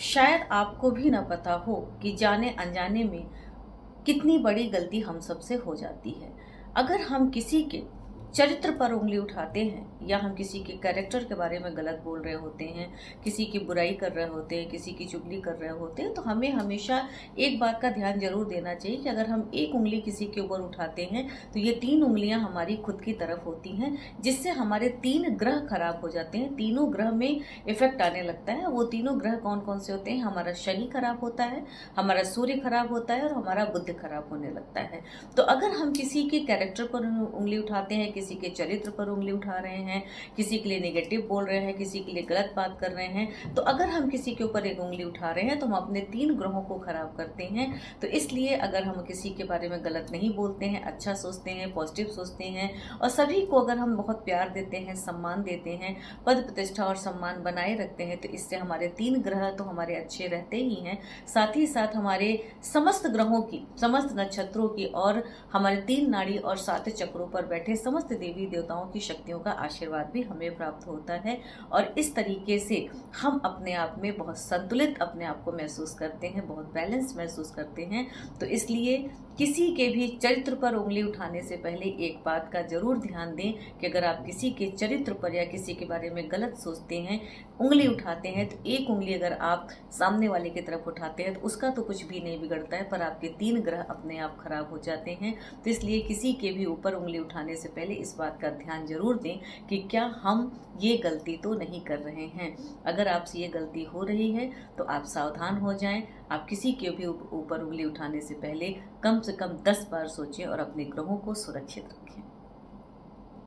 शायद आपको भी ना पता हो कि जाने अनजाने में कितनी बड़ी गलती हम सबसे हो जाती है। अगर हम किसी के चरित्र पर उंगली उठाते हैं या हम किसी के कैरेक्टर के बारे में गलत बोल रहे होते हैं, किसी की बुराई कर रहे होते हैं, किसी की चुगली कर रहे होते हैं, तो हमें हमेशा एक बात का ध्यान जरूर देना चाहिए कि अगर हम एक उंगली किसी के ऊपर उठाते हैं तो ये तीन उंगलियां हमारी खुद की तरफ होती हैं, जिससे हमारे तीन ग्रह खराब हो जाते हैं। तीनों ग्रह में इफेक्ट आने लगता है। वो तीनों ग्रह कौन कौन से होते हैं? हमारा शनि खराब होता है, हमारा सूर्य खराब होता है और हमारा बुध खराब होने लगता है। तो अगर हम किसी के कैरेक्टर पर उंगली उठाते हैं, किसी के चरित्र पर उंगली उठा रहे हैं, किसी के लिए नेगेटिव बोल रहे हैं, किसी के लिए गलत बात कर रहे हैं, तो अगर हम किसी के ऊपर एक उंगली उठा रहे हैं तो हम अपने तीन ग्रहों को खराब करते हैं। तो इसलिए अगर हम किसी के बारे में गलत नहीं बोलते हैं, अच्छा सोचते हैं, पॉजिटिव सोचते हैं और सभी को अगर हम बहुत प्यार देते हैं, सम्मान देते हैं, पद प्रतिष्ठा और सम्मान बनाए रखते हैं, तो इससे हमारे तीन ग्रह तो हमारे अच्छे रहते ही हैं, साथ ही साथ हमारे समस्त ग्रहों की, समस्त नक्षत्रों की और हमारे तीन नाड़ी और सात चक्रों पर बैठे समस्त देवी देवताओं की शक्तियों का आशीर्वाद भी हमें प्राप्त होता है। और इस तरीके से हम अपने आप में बहुत संतुलित अपने आप को महसूस करते हैं, बहुत बैलेंस महसूस करते हैं। तो इसलिए किसी के भी चरित्र पर उंगली उठाने से पहले एक बात का जरूर ध्यान दें कि अगर आप किसी के चरित्र पर या किसी के बारे में गलत सोचते हैं, उंगली उठाते हैं, तो एक उंगली अगर आप सामने वाले की तरफ उठाते हैं तो उसका तो कुछ भी नहीं बिगड़ता है, पर आपके तीन ग्रह अपने आप खराब हो जाते हैं। तो इसलिए किसी के भी ऊपर उंगली उठाने से पहले इस बात का ध्यान जरूर दें कि क्या हम ये गलती तो नहीं कर रहे हैं। अगर आपसे ये गलती हो रही है तो आप सावधान हो जाएं। आप किसी के भी ऊपर उंगली उठाने से पहले कम से कम 10 बार सोचें और अपने ग्रहों को सुरक्षित रखें।